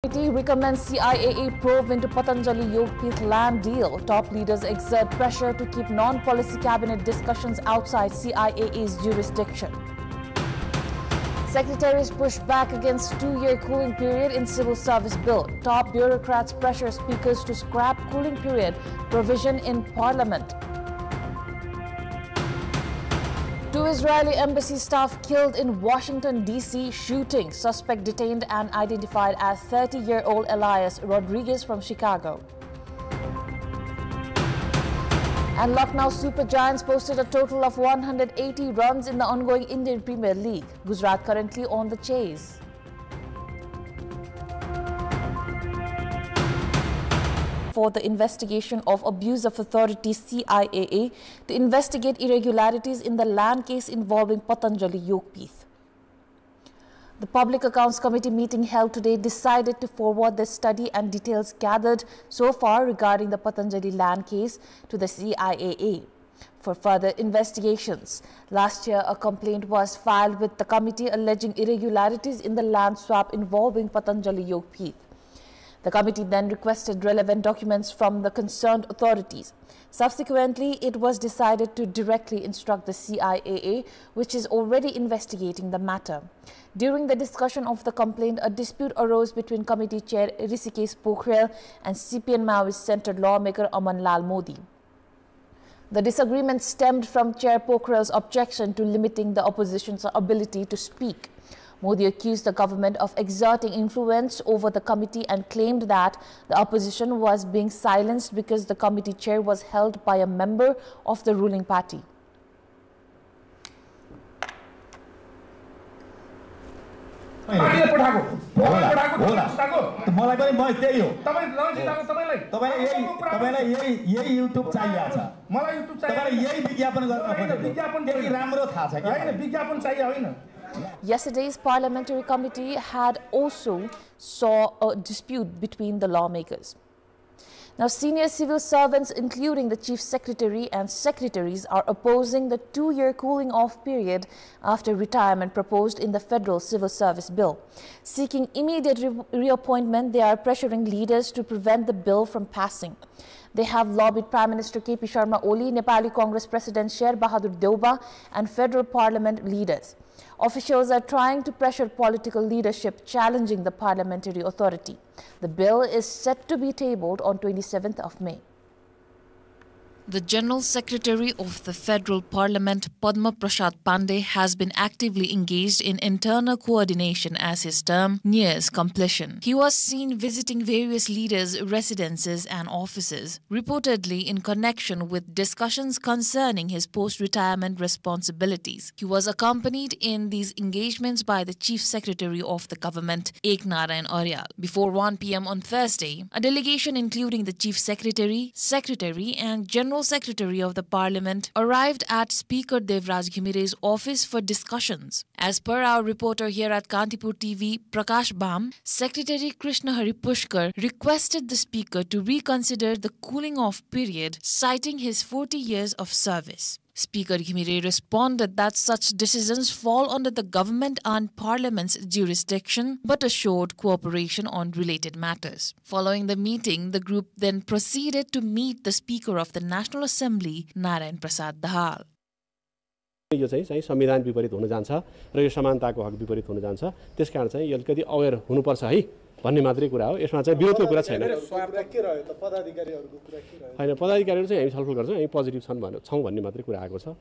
Committee recommends CIAA probe into Patanjali Yogpith land deal. Top leaders exert pressure to keep non-policy cabinet discussions outside CIAA's jurisdiction. Secretaries push back against 2-year cooling period in civil service bill. Top bureaucrats pressure speakers to scrap cooling period provision in parliament. 2 Israeli embassy staff killed in Washington, D.C. shooting. Suspect detained and identified as 30-year-old Elias Rodriguez from Chicago. And Lucknow Super Giants posted a total of 180 runs in the ongoing Indian Premier League. Gujarat currently on the chase. For the investigation of abuse of authority CIAA to investigate irregularities in the land case involving Patanjali Yogpith. The Public Accounts Committee meeting held today decided to forward the study and details gathered so far regarding the Patanjali land case to the CIAA for further investigations. Last year, a complaint was filed with the committee alleging irregularities in the land swap involving Patanjali Yogpith. The committee then requested relevant documents from the concerned authorities. Subsequently, it was decided to directly instruct the CIAA, which is already investigating the matter. During the discussion of the complaint, a dispute arose between committee chair Rishikesh Pokhrel and CPN Maoist-centered lawmaker Aman Lal Modi. The disagreement stemmed from Chair Pokhrel's objection to limiting the opposition's ability to speak. Modi accused the government of exerting influence over the committee and claimed that the opposition was being silenced because the committee chair was held by a member of the ruling party. Yesterday's parliamentary committee had also saw a dispute between the lawmakers. Now, senior civil servants, including the chief secretary and secretaries, are opposing the 2-year cooling off period after retirement proposed in the federal civil service bill. Seeking immediate reappointment, they are pressuring leaders to prevent the bill from passing. They have lobbied Prime Minister KP Sharma Oli, Nepali Congress President Sher Bahadur Deuba, and federal parliament leaders. Officials are trying to pressure political leadership challenging the parliamentary authority. The bill is set to be tabled on 27th of May. The General Secretary of the Federal Parliament, Padma Prasad Pandey, has been actively engaged in internal coordination as his term nears completion. He was seen visiting various leaders' residences and offices, reportedly in connection with discussions concerning his post-retirement responsibilities. He was accompanied in these engagements by the Chief Secretary of the government, Ek Narayan Aryal. Before 1 p.m. on Thursday, a delegation including the Chief Secretary and General Secretary of the Parliament arrived at Speaker Devraj Ghimire's office for discussions. As per our reporter here at Kantipur TV, Prakash Bam, Secretary Krishna Hari Pushkar requested the Speaker to reconsider the cooling off period, citing his 40 years of service. Speaker Ghimire responded that such decisions fall under the government and Parliament's jurisdiction, but assured cooperation on related matters. Following the meeting, the group then proceeded to meet the Speaker of the National Assembly, Narayan Prasad Dahal. यो चाहिँ संविधान विपरीत हुन जान्छ र यो समानताको हक विपरीत हुन जान्छ त्यसकारण चाहिँ यो अलिकति अवेयर हुनुपर्छ है भन्ने मात्रै कुरा हो यसमा चाहिँ विरोधको कुरा छैन हैन पदाधिकारीहरु चाहिँ हामी छलफल गर्छौं हामी पोजिटिभ छौं भन्ने मात्रै कुरा आएको छ.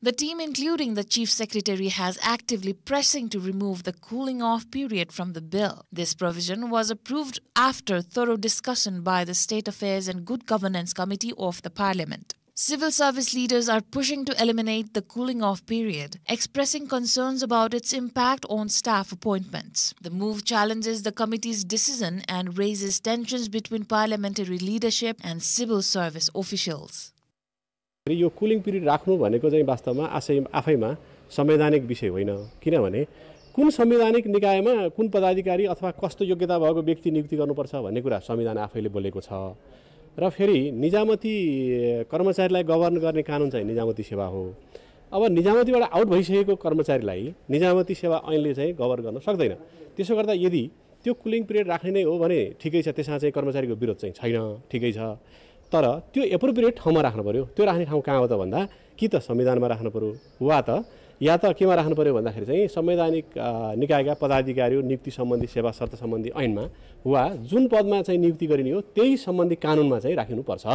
The team, including the Chief Secretary, has actively pressing to remove the cooling off period from the bill. This provision was approved after thorough discussion by the State Affairs and Good Governance Committee of the Parliament. Civil service leaders are pushing to eliminate the cooling off period, expressing concerns about its impact on staff appointments. The move challenges the committee's decision and raises tensions between parliamentary leadership and civil service officials. Yo cooling period राख्नु भनेको चाहिँ वास्तवमा आफैमा संवैधानिक विषय होइन किनभने कुन संवैधानिक निकायमा कुन पदाधिकारी अथवा कस्तो योग्यता भएको व्यक्ति नियुक्ति गर्नुपर्छ भन्ने कुरा संविधान आफैले बोलेको छ र फेरि निजामती कर्मचारीलाई गभर्न गर्ने कानुन चाहिँ निजामती सेवा हो. अब निजामतीबाट आउट भइसकेको कर्मचारीलाई निजामती सेवा ऐनले चाहिँ गभर्न गर्न सक्दैन. त्यसो गर्दा यदि त्यो कुलिङ पिरियड राख्ने नै हो भने ठिकै छ, त्यसमा चाहिँ कर्मचारीको विरोध चाहिँ छैन, ठिकै छ। तर त्यो एप्रोप्रिएट ठाउँमा राख्नु पर्यो। त्यो राख्ने ठाउँ कहाँ हो त भन्दा कि त संविधानमा राख्नु पर्यो या त केमा राख्नु पर्यो भन्दाखेरि चाहिँ संवैधानिक निकायका पदाधिकारीहरू नियुक्ति सम्बन्धी सेवा शर्त सम्बन्धी ऐनमा वा जुन पदमा चाहिँ नियुक्ति गरिने हो त्यही सम्बन्धी कानुनमा चाहिँ राखिनुपर्छ।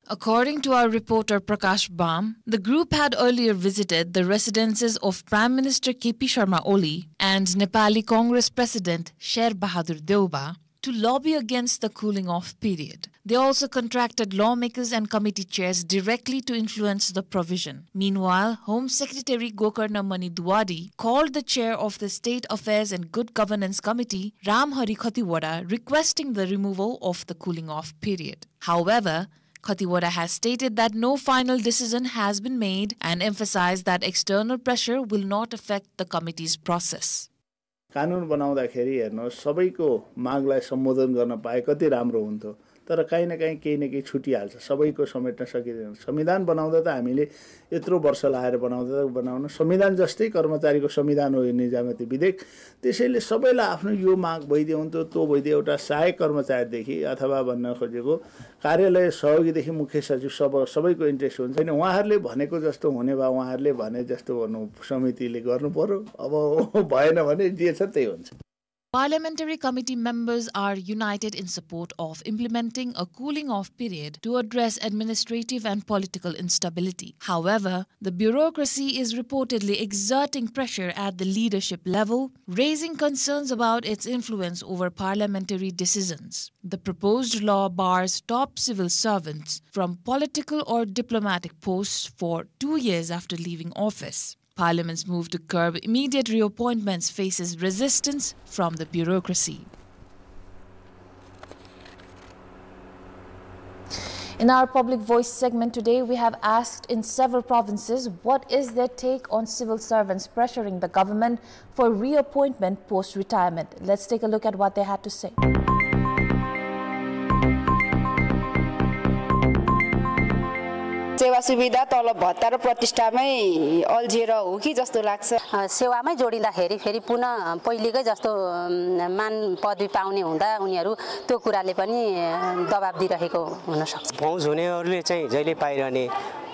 According to our reporter Prakash Bam, the group had earlier visited the residences of Prime Minister KP Sharma Oli and Nepali Congress President Sher Bahadur Deuba to lobby against the cooling-off period. They also contracted lawmakers and committee chairs directly to influence the provision. Meanwhile, Home Secretary Gokarna Mani Duwadi called the chair of the State Affairs and Good Governance Committee, Ram Hari Khatiwada, requesting the removal of the cooling-off period. However, Khatiwada has stated that no final decision has been made and emphasized that external pressure will not affect the committee's process. कानुन बनाउँदाखेरि हेर्नुहोस् सबैको मागलाई सम्बोधन गर्न पाए कति राम्रो हुन्थ्यो, तर कहीँ न केही छुटिहाल्छ, सबैको समेट्न सकिँदैन। संविधान बनाउँदा त हामीले यत्रो वर्ष लाएर बनाउन संविधान जस्तै कर्मचारीको संविधान हो यो निजामती विधेयक, त्यसैले सबैलाई आफ्नो यो माग भइदियो हुन्थ्यो, त्यो भइदियो। एउटा सहायक कर्मचारीदेखि अथवा भन्न खोजेको कार्यालय सहयोगीदेखि मुख्य सचिव सबैको इन्ट्रेस्ट हुन्छ होइन। उहाँहरूले भनेको जस्तो हुने भए उहाँहरूले भने जस्तो गर्नु समितिले गर्नु पर्यो, अब भएन भने जे छ त्यही हुन्छ। Parliamentary committee members are united in support of implementing a cooling-off period to address administrative and political instability. However, the bureaucracy is reportedly exerting pressure at the leadership level, raising concerns about its influence over parliamentary decisions. The proposed law bars top civil servants from political or diplomatic posts for 2 years after leaving office. Parliament's move to curb immediate reappointments faces resistance from the bureaucracy. In our Public Voice segment today, we have asked in several provinces what is their take on civil servants pressuring the government for reappointment post-retirement. Let's take a look at what they had to say. सेवा सुविधा तलब भत्ता र प्रतिष्ठामै अल्झिएर हो कि जस्तो लाग्छ। सेवामै जोडिँदाखेरि फेरि पुनः पहिलेकै जस्तो मान पदवी पाउने हुँदा उनीहरू त्यो कुराले पनि दबाब दिइरहेको हुन सक्छ। पहुँच हुनेहरूले चाहिँ जहिले पाइरहने,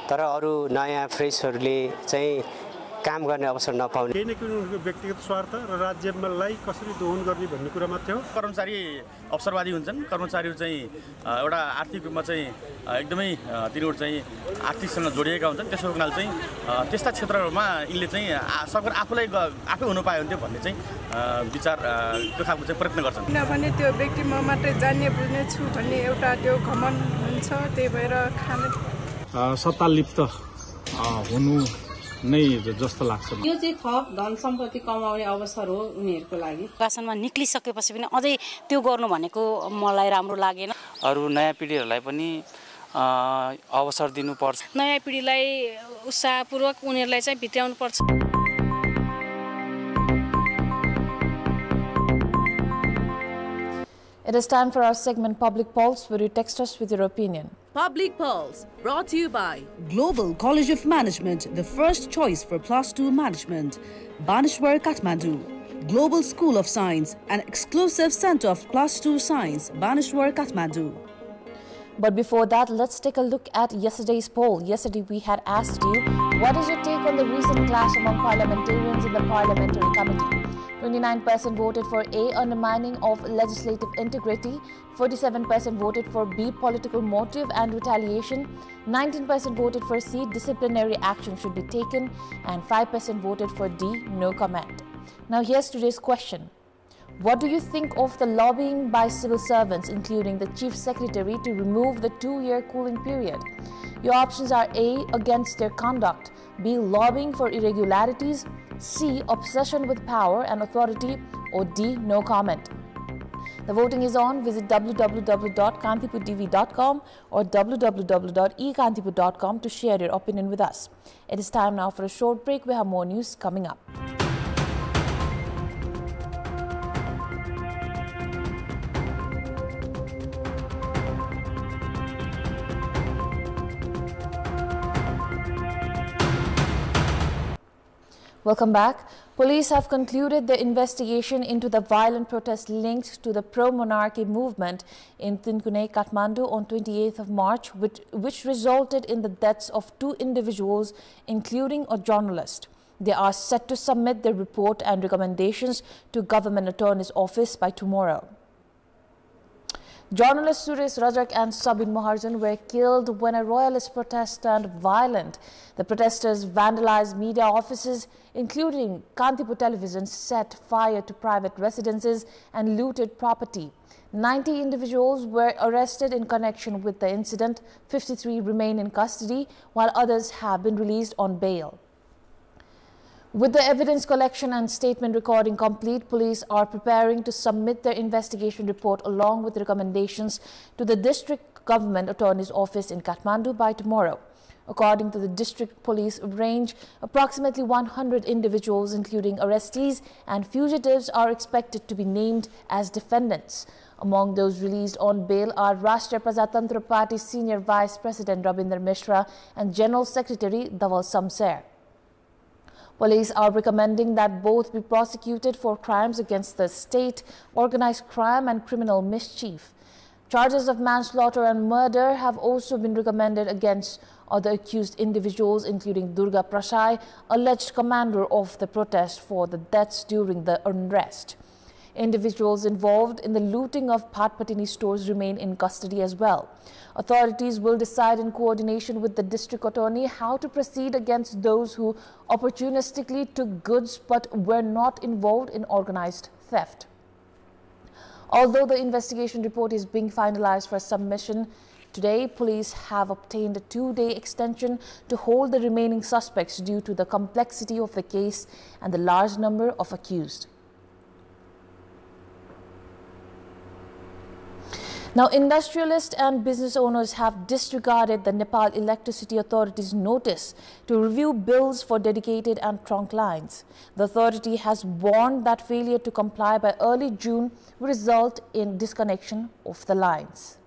तर अरू नयाँ फ्रेसहरूले चाहिँ काम गर्ने अवसर नपाउने, केही न केही उनीहरूको व्यक्तिगत स्वार्थ र राज्यलाई कसरी दोहन गर्ने भन्ने कुरा मात्रै हो। कर्मचारी अवसरवादी हुन्छन्, कर्मचारीहरू चाहिँ एउटा आर्थिक रूपमा चाहिँ एकदमै तिनीहरू चाहिँ आर्थिकसँग जोडिएका हुन्छन्। त्यसो हुनाले चाहिँ त्यस्ता क्षेत्रहरूमा यिनले चाहिँ सबै आफूलाई आफै हुनु पायो हुन्थ्यो भन्ने चाहिँ विचार त्यो खालको चाहिँ प्रयत्न गर्छन्। किनभने त्यो व्यक्ति म मात्रै जान्ने बुझ्ने छु भन्ने एउटा त्यो घमण्ड हुन्छ, त्यही भएर खाने सत्ता लिप्त हुनु नै जस्तो लाग्छ। यो चाहिँ थप धन सम्पत्ति कमाउने अवसर हो उनीहरूको लागि। शासनमा निक्लिसकेपछि पनि अझै त्यो गर्नु भनेको मलाई राम्रो लागेन। अरू नयाँ पिढीहरूलाई पनि अवसर दिनुपर्छ। नयाँ पिढीलाई उत्साहपूर्वक उनीहरूलाई चाहिँ भित्र्याउनु पर्छ। It is time for our segment Public Pulse, where you text us with your opinion. Public Pulse, brought to you by Global College of Management, the first choice for +2 management. Banishwar, Kathmandu. Global School of Science, an exclusive center of +2 science, Banishwar, Kathmandu. But before that, let's take a look at yesterday's poll. Yesterday, we had asked you, what is your take on the recent clash among parliamentarians in the Parliamentary Committee? 29% voted for A, undermining of legislative integrity. 47% voted for B, political motive and retaliation. 19% voted for C, disciplinary action should be taken. And 5% voted for D, no comment. Now, here's today's question. What do you think of the lobbying by civil servants, including the Chief Secretary, to remove the 2-year cooling period? Your options are A, against their conduct, B, lobbying for irregularities, C, obsession with power and authority, or D, no comment. The voting is on. Visit www.kantipurtv.com or www.ekantipur.com to share your opinion with us. It is time now for a short break. We have more news coming up. Welcome back. Police have concluded their investigation into the violent protest linked to the pro-monarchy movement in Tinkune, Kathmandu on 28th of March, which resulted in the deaths of 2 individuals, including a journalist. They are set to submit their report and recommendations to Government Attorney's Office by tomorrow. Journalists Suresh Rajak and Sabin Maharjan were killed when a royalist protest turned violent. The protesters vandalized media offices, including Kantipur television, set fire to private residences and looted property. 90 individuals were arrested in connection with the incident. 53 remain in custody, while others have been released on bail. With the evidence collection and statement recording complete, police are preparing to submit their investigation report along with recommendations to the District Government Attorney's Office in Kathmandu by tomorrow. According to the district police range, approximately 100 individuals, including arrestees and fugitives, are expected to be named as defendants. Among those released on bail are Rashtriya Prajatantra Party Senior Vice President Rabinder Mishra and General Secretary Dhaval Samser. Police are recommending that both be prosecuted for crimes against the state, organized crime and criminal mischief. Charges of manslaughter and murder have also been recommended against other accused individuals, including Durga Prasai, alleged commander of the protest for the deaths during the unrest. Individuals involved in the looting of Bhatpatini stores remain in custody as well. Authorities will decide in coordination with the district attorney how to proceed against those who opportunistically took goods but were not involved in organized theft. Although the investigation report is being finalized for submission today, police have obtained a 2-day extension to hold the remaining suspects due to the complexity of the case and the large number of accused. Now, industrialists and business owners have disregarded the Nepal Electricity Authority's notice to review bills for dedicated and trunk lines. The authority has warned that failure to comply by early June will result in disconnection of the lines.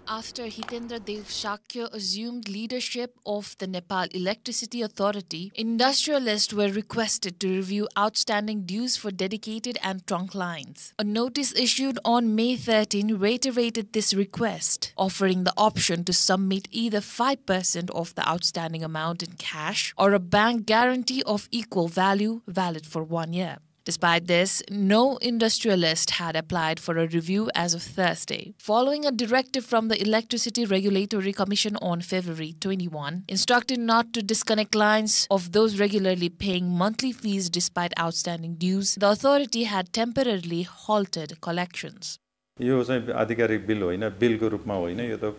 After Hitendra Dev Shakya assumed leadership of the Nepal Electricity Authority, industrialists were requested to review outstanding dues for dedicated and trunk lines. A notice issued on May 13 reiterated this request, offering the option to submit either 5% of the outstanding amount in cash or a bank guarantee of equal value valid for 1 year. Despite this, no industrialist had applied for a review as of Thursday, following a directive from the Electricity Regulatory Commission on February 21, instructed not to disconnect lines of those regularly paying monthly fees despite outstanding dues. The authority had temporarily halted collections. यो चाहिँ आधिकारिक bill होइन, बिलको रूपमा होइन, यो त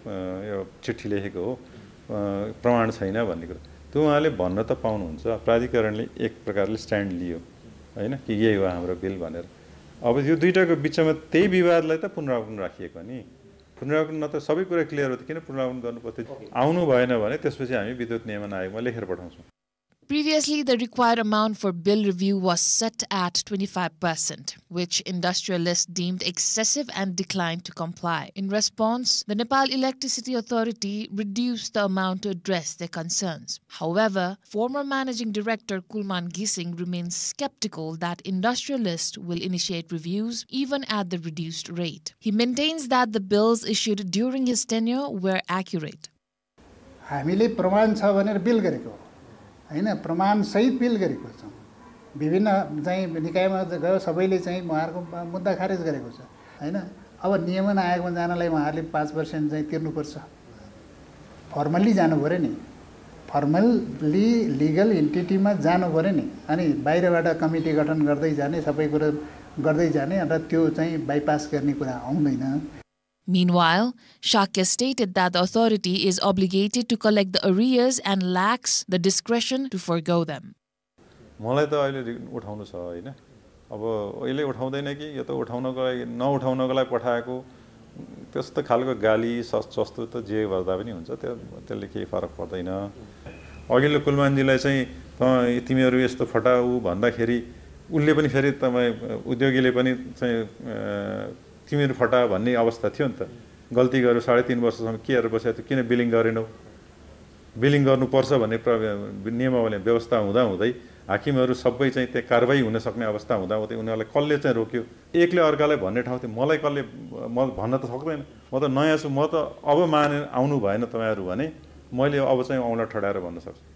यो चिठी लेखेको हो, प्रमाण छैन भन्ने कुरा त्यो उहाँले भन्न त पाउनुहुन्छ। प्राधिकरणले एक प्रकारले स्ट्यान्ड लियो हैन कि यही हो हाम्रो बिल भनेर। अब यो दुईटाको बिचमा त्यही विवादलाई त पुनरावलोकन राखिएको नि। पुनरावलोकन न त सबै कुरा क्लियर हो त किन पुनरावलोकन गर्नु पर्यो? आउनु भएन भने त्यसपछि हामी विद्युत नियमन आयोगमा लेखेर पठाउँछौँ। Previously, the required amount for bill review was set at 25%, which industrialists deemed excessive and declined to comply. In response, the Nepal Electricity Authority reduced the amount to address their concerns. However, former Managing Director Kulman Gising remains skeptical that industrialists will initiate reviews even at the reduced rate. He maintains that the bills issued during his tenure were accurate. हामीले प्रमाण छ भनेर bill गरेको हैन, प्रमाण सहित bill गरेको छ। विभिन्न चाहिँ निकायमा गयो, सबैले चाहिँ उहाँहरुको मुद्दा खारेज गरेको छ हैन। अब नियमन आयोगमा जानलाई उहाँहरुले 5% चाहिँ तिर्नुपर्छ। फर्मली जानु पर्यो नि, फर्मली लिगल एन्टिटीमा जानु पर्यो नि, अनि बाहिरबाट कमिटी गठन गर्दै जाने, सबै कुरा गर्दै जाने, र त्यो चाहिँ बाइपास गर्ने कुरा आउँदैन। Meanwhile, Shakya stated that the authority is obligated to collect the arrears and lacks the discretion to forgo them. मलाई त अहिले उठाउनु छ हैन। अब अहिले उठाउँदैन कि यो त उठाउनको लागि नउठाउनको लागि पठाएको त्यस्तो खालको गाली सस्तो त जे गर्दा पनि हुन्छ, त्यसले केही फरक पर्दैन। अघिल्लो कुलमानजीलाई चाहिँ तिमीहरू यस्तो फटाऊ भन्दाखेरि उनले पनि फेरि तपाईँ उद्योगीले पनि चाहिँ तिमीहरू फटा भन्ने अवस्था थियो नि त। गल्ती गर्यो 3.5 वर्षसम्म के हेरेर बसेको थियो, किन बिलिङ गरेनौ, बिलिङ गर्नुपर्छ भन्ने नियमावली व्यवस्था हुँदा हुँदै हाकिमहरू सबै चाहिँ त्यहाँ कारबाही हुन सक्ने अवस्था हुँदाहुँदै उनीहरूलाई कसले चाहिँ रोक्यो एकले अर्कालाई भन्ने ठाउँ थियो मलाई कसले म भन्न त सक्दैन म त नयाँ छु म त अब माने आउनु भएन तपाईँहरू भने मैले अब चाहिँ औँला ठडाएर भन्न सक्छु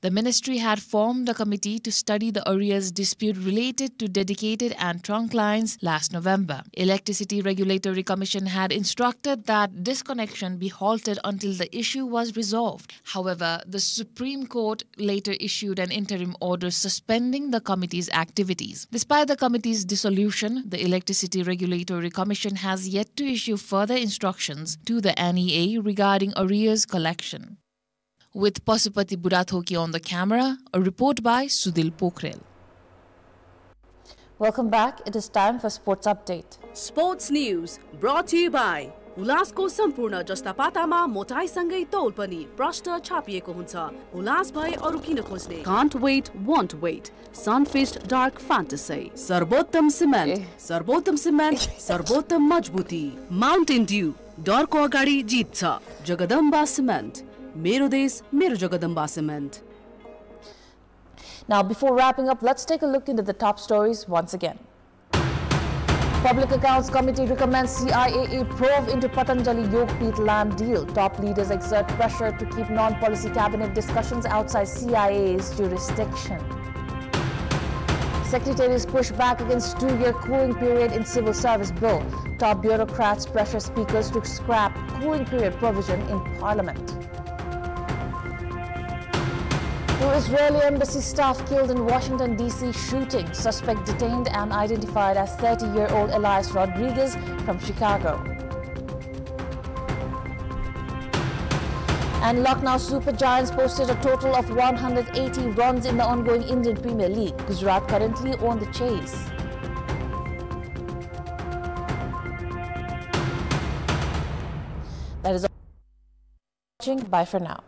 The ministry had formed a committee to study the arrears dispute related to dedicated and trunk lines last November. Electricity Regulatory Commission had instructed that disconnection be halted until the issue was resolved. However, the Supreme Court later issued an interim order suspending the committee's activities. Despite the committee's dissolution, the Electricity Regulatory Commission has yet to issue further instructions to the NEA regarding arrears collection. With Pasupati Burathoki on the camera, a report by Sudil Pokhrel. Welcome back. It is time for Sports Update. Sports News brought to you by हुलासको सम्पूर्ण जस्ता पातामा मोटाइसँगै तौल पनि प्रष्ट छापिएको हुन्छ हुलास भए अरु किन खोज्ने Can't wait, won't wait. Sunfished Dark Fantasy. सर्वोत्तम सिमेन्ट सर्वोत्तम मजबुती Mountain Dew डरको अगाडि जित्छ जगदम्बा सिमेन्ट मेरो देश मेरो Jagdamba cement. Now, before wrapping up, let's take a look into the top stories once again. Public Accounts Committee recommends CIAA probe into Patanjali Yogpeeth land deal. Top leaders exert pressure to keep non-policy cabinet discussions outside CIA's jurisdiction. Secretaries push back against 2-year cooling period in civil service bill. Top bureaucrats pressure speakers to scrap cooling period provision in parliament. Two Israeli embassy staff killed in Washington, D.C. shooting. Suspect detained and identified as 30-year-old Elias Rodriguez from Chicago. And Lucknow Super Giants posted a total of 180 runs in the ongoing Indian Premier League. Gujarat currently own the chase. That is all. Bye for now.